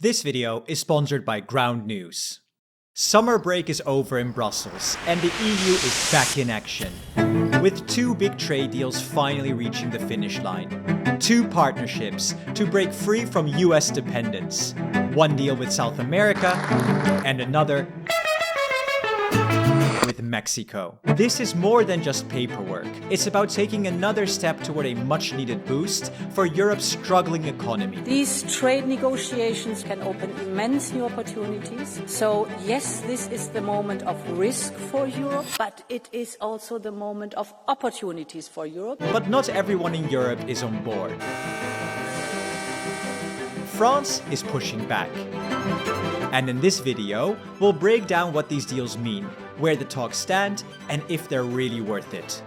This video is sponsored by Ground News. Summer break is over in Brussels, and the EU is back in action, with two big trade deals finally reaching the finish line. Two partnerships to break free from US dependence. One deal with South America, and another with Mexico. This is more than just paperwork. It's about taking another step toward a much-needed boost for Europe's struggling economy. These trade negotiations can open immense new opportunities. So yes, this is the moment of risk for Europe, but it is also the moment of opportunities for Europe. But not everyone in Europe is on board. France is pushing back. And in this video, we'll break down what these deals mean, where the talks stand, and if they're really worth it.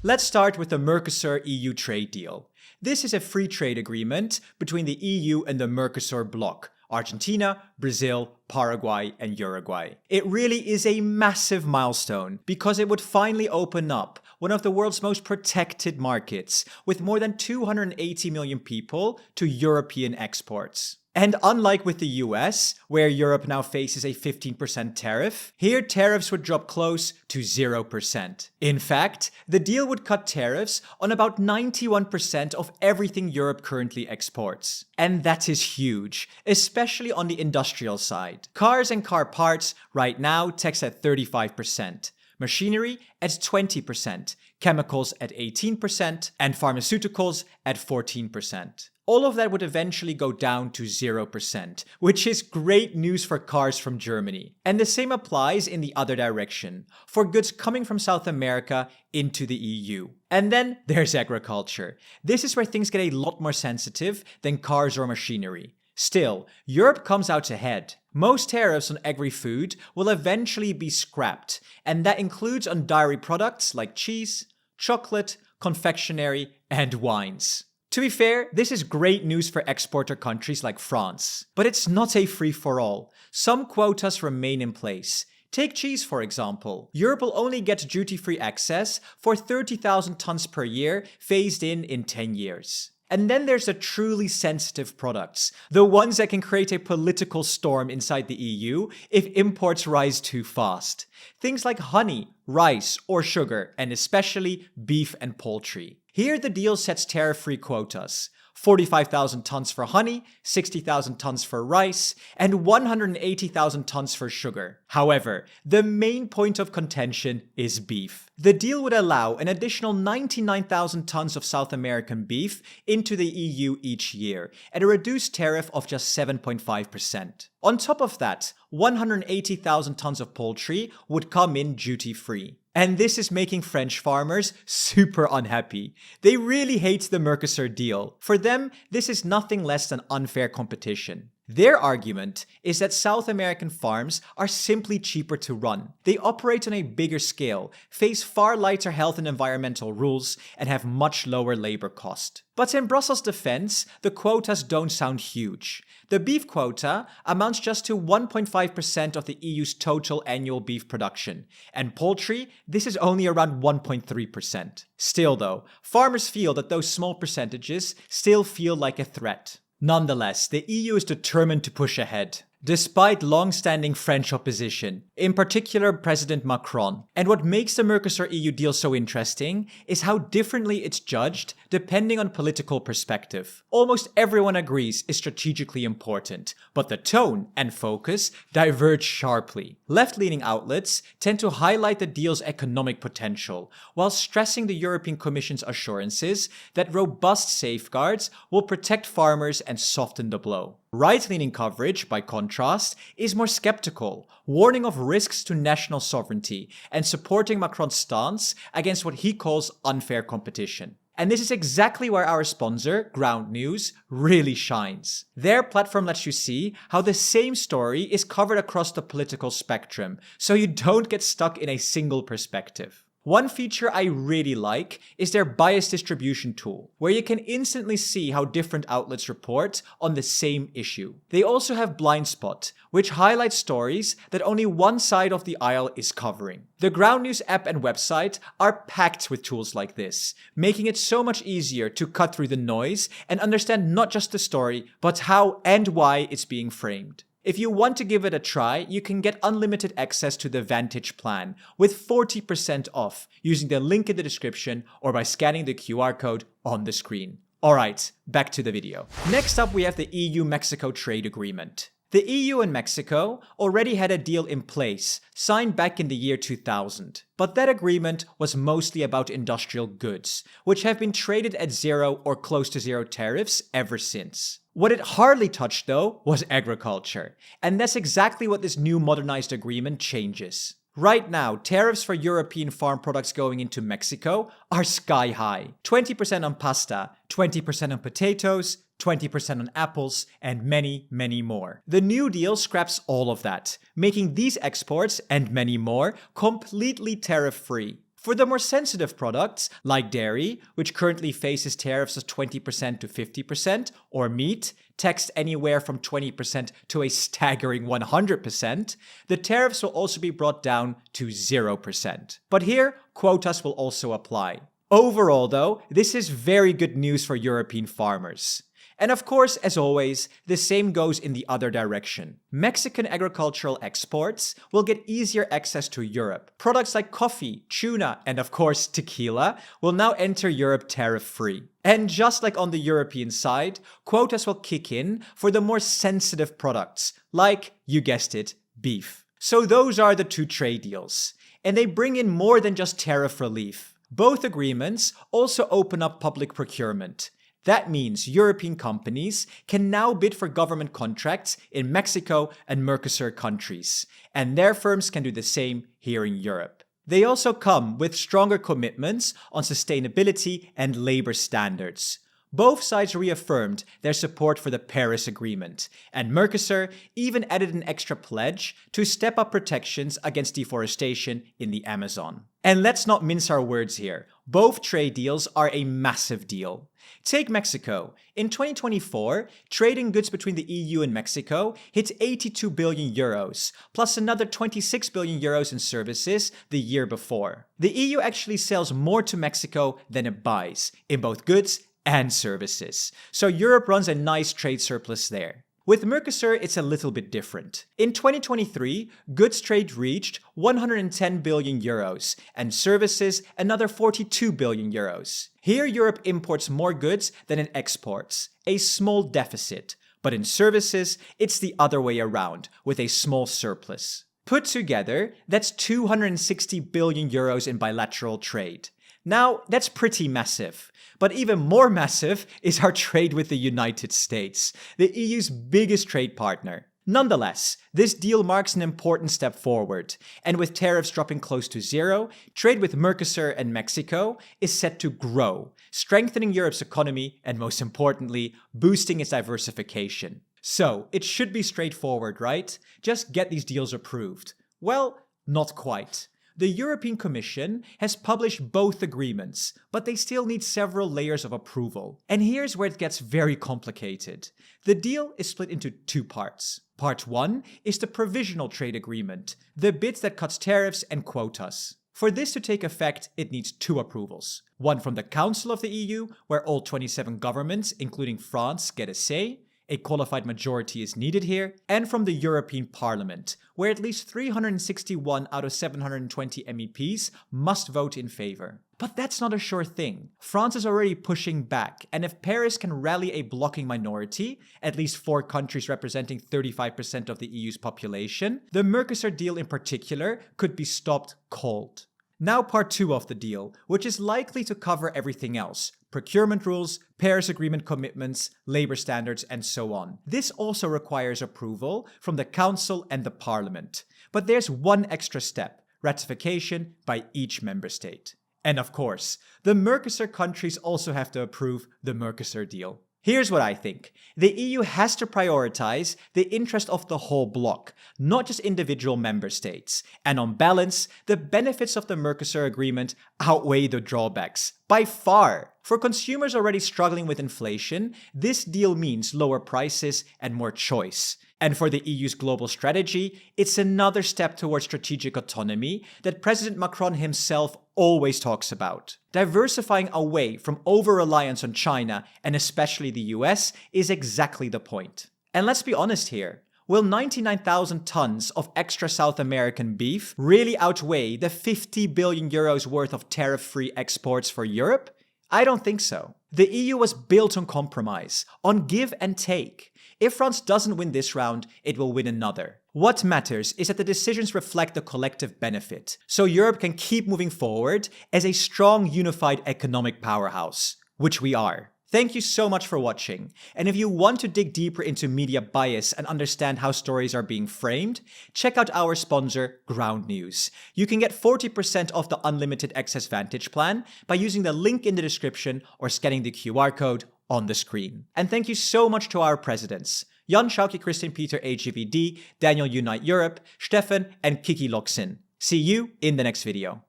Let's start with the Mercosur EU trade deal. This is a free trade agreement between the EU and the Mercosur bloc, Argentina, Brazil, Paraguay, and Uruguay. It really is a massive milestone because it would finally open up one of the world's most protected markets with more than 280 million people to European exports. And unlike with the US, where Europe now faces a 15% tariff, here tariffs would drop close to 0%. In fact, the deal would cut tariffs on about 91% of everything Europe currently exports. And that is huge, especially on the industrial side. Cars and car parts right now tax at 35%. Machinery at 20%, chemicals at 18%, and pharmaceuticals at 14%. All of that would eventually go down to 0%, which is great news for cars from Germany. And the same applies in the other direction, for goods coming from South America into the EU. And then there's agriculture. This is where things get a lot more sensitive than cars or machinery. Still, Europe comes out ahead. Most tariffs on agri-food will eventually be scrapped, and that includes on dairy products like cheese, chocolate, confectionery, and wines. To be fair, this is great news for exporter countries like France. But it's not a free-for-all. Some quotas remain in place. Take cheese, for example. Europe will only get duty-free access for 30,000 tons per year, phased in 10 years. And then there's the truly sensitive products, the ones that can create a political storm inside the EU if imports rise too fast. Things like honey, rice, or sugar, and especially beef and poultry. Here the deal sets tariff-free quotas. 45,000 tons for honey, 60,000 tons for rice, and 180,000 tons for sugar. However, the main point of contention is beef. The deal would allow an additional 99,000 tons of South American beef into the EU each year, at a reduced tariff of just 7.5%. On top of that, 180,000 tons of poultry would come in duty-free. And this is making French farmers super unhappy. They really hate the Mercosur deal. For them, this is nothing less than unfair competition. Their argument is that South American farms are simply cheaper to run. They operate on a bigger scale, face far lighter health and environmental rules, and have much lower labor cost. But in Brussels' defense, the quotas don't sound huge. The beef quota amounts just to 1.5% of the EU's total annual beef production, and poultry, this is only around 1.3%. Still though, farmers feel that those small percentages still feel like a threat. Nonetheless, the EU is determined to push ahead, despite long-standing French opposition, in particular President Macron. And what makes the Mercosur EU deal so interesting is how differently it's judged depending on political perspective. Almost everyone agrees it's strategically important, but the tone and focus diverge sharply. Left-leaning outlets tend to highlight the deal's economic potential, while stressing the European Commission's assurances that robust safeguards will protect farmers and soften the blow. Right-leaning coverage, by contrast, is more skeptical, warning of risks to national sovereignty and supporting Macron's stance against what he calls unfair competition. And this is exactly where our sponsor, Ground News, really shines. Their platform lets you see how the same story is covered across the political spectrum, so you don't get stuck in a single perspective. One feature I really like is their bias distribution tool, where you can instantly see how different outlets report on the same issue. They also have Blind Spot, which highlights stories that only one side of the aisle is covering. The Ground News app and website are packed with tools like this, making it so much easier to cut through the noise and understand not just the story, but how and why it's being framed. If you want to give it a try, you can get unlimited access to the Vantage plan with 40% off using the link in the description or by scanning the QR code on the screen. Alright, back to the video. Next up we have the EU-Mexico trade agreement. The EU and Mexico already had a deal in place, signed back in the year 2000. But that agreement was mostly about industrial goods, which have been traded at zero or close to zero tariffs ever since. What it hardly touched, though, was agriculture. And that's exactly what this new modernized agreement changes. Right now, tariffs for European farm products going into Mexico are sky high. 20% on pasta, 20% on potatoes, 20% on apples, and many, many more. The new deal scraps all of that, making these exports, and many more, completely tariff-free. For the more sensitive products, like dairy, which currently faces tariffs of 20% to 50%, or meat, taxed anywhere from 20% to a staggering 100%, the tariffs will also be brought down to 0%. But here, quotas will also apply. Overall, though, this is very good news for European farmers. And of course, as always, the same goes in the other direction. Mexican agricultural exports will get easier access to Europe. Products like coffee, tuna, and of course tequila will now enter Europe tariff-free. And just like on the European side, quotas will kick in for the more sensitive products, like, you guessed it, beef. So those are the two trade deals. And they bring in more than just tariff relief. Both agreements also open up public procurement. That means European companies can now bid for government contracts in Mexico and Mercosur countries, and their firms can do the same here in Europe. They also come with stronger commitments on sustainability and labor standards. Both sides reaffirmed their support for the Paris Agreement, and Mercosur even added an extra pledge to step up protections against deforestation in the Amazon. And let's not mince our words here. Both trade deals are a massive deal. Take Mexico. In 2024, trading goods between the EU and Mexico hit 82 billion euros, plus another 26 billion euros in services the year before. The EU actually sells more to Mexico than it buys, in both goods and services. So Europe runs a nice trade surplus there. With Mercosur, it's a little bit different. In 2023, goods trade reached 110 billion euros, and services another 42 billion euros. Here, Europe imports more goods than it exports, a small deficit. But in services, it's the other way around, with a small surplus. Put together, that's 260 billion euros in bilateral trade. Now, that's pretty massive. But even more massive is our trade with the United States, the EU's biggest trade partner. Nonetheless, this deal marks an important step forward, and with tariffs dropping close to zero, trade with Mercosur and Mexico is set to grow, strengthening Europe's economy and, most importantly, boosting its diversification. So, it should be straightforward, right? Just get these deals approved. Well, not quite. The European Commission has published both agreements, but they still need several layers of approval. And here's where it gets very complicated. The deal is split into two parts. Part 1 is the provisional trade agreement, the bit that cuts tariffs and quotas. For this to take effect, it needs two approvals. One from the Council of the EU, where all 27 governments, including France, get a say. A qualified majority is needed here, and from the European Parliament, where at least 361 out of 720 MEPs must vote in favor. But that's not a sure thing. France is already pushing back, and if Paris can rally a blocking minority, at least 4 countries representing 35% of the EU's population, the Mercosur deal in particular could be stopped cold. Now part 2 of the deal, which is likely to cover everything else. Procurement rules, Paris Agreement commitments, labor standards, and so on. This also requires approval from the Council and the Parliament. But there's one extra step, ratification by each member state. And of course, the Mercosur countries also have to approve the Mercosur deal. Here's what I think. The EU has to prioritize the interest of the whole bloc, not just individual member states. And on balance, the benefits of the Mercosur agreement outweigh the drawbacks. By far! For consumers already struggling with inflation, this deal means lower prices and more choice. And for the EU's global strategy, it's another step towards strategic autonomy that President Macron himself always talks about. Diversifying away from over-reliance on China, and especially the US, is exactly the point. And let's be honest here. Will 99,000 tons of extra South American beef really outweigh the 50 billion euros worth of tariff-free exports for Europe? I don't think so. The EU was built on compromise, on give and take. If France doesn't win this round, it will win another. What matters is that the decisions reflect the collective benefit, so Europe can keep moving forward as a strong, unified economic powerhouse, which we are. Thank you so much for watching, and if you want to dig deeper into media bias and understand how stories are being framed, check out our sponsor, Ground News. You can get 40% off the Unlimited Access Vantage plan by using the link in the description or scanning the QR code on the screen. And thank you so much to our presidents, Jan Schauke, Christian Peter AGVD, Daniel Unite Europe, Stefan, and Kiki Loksin. See you in the next video.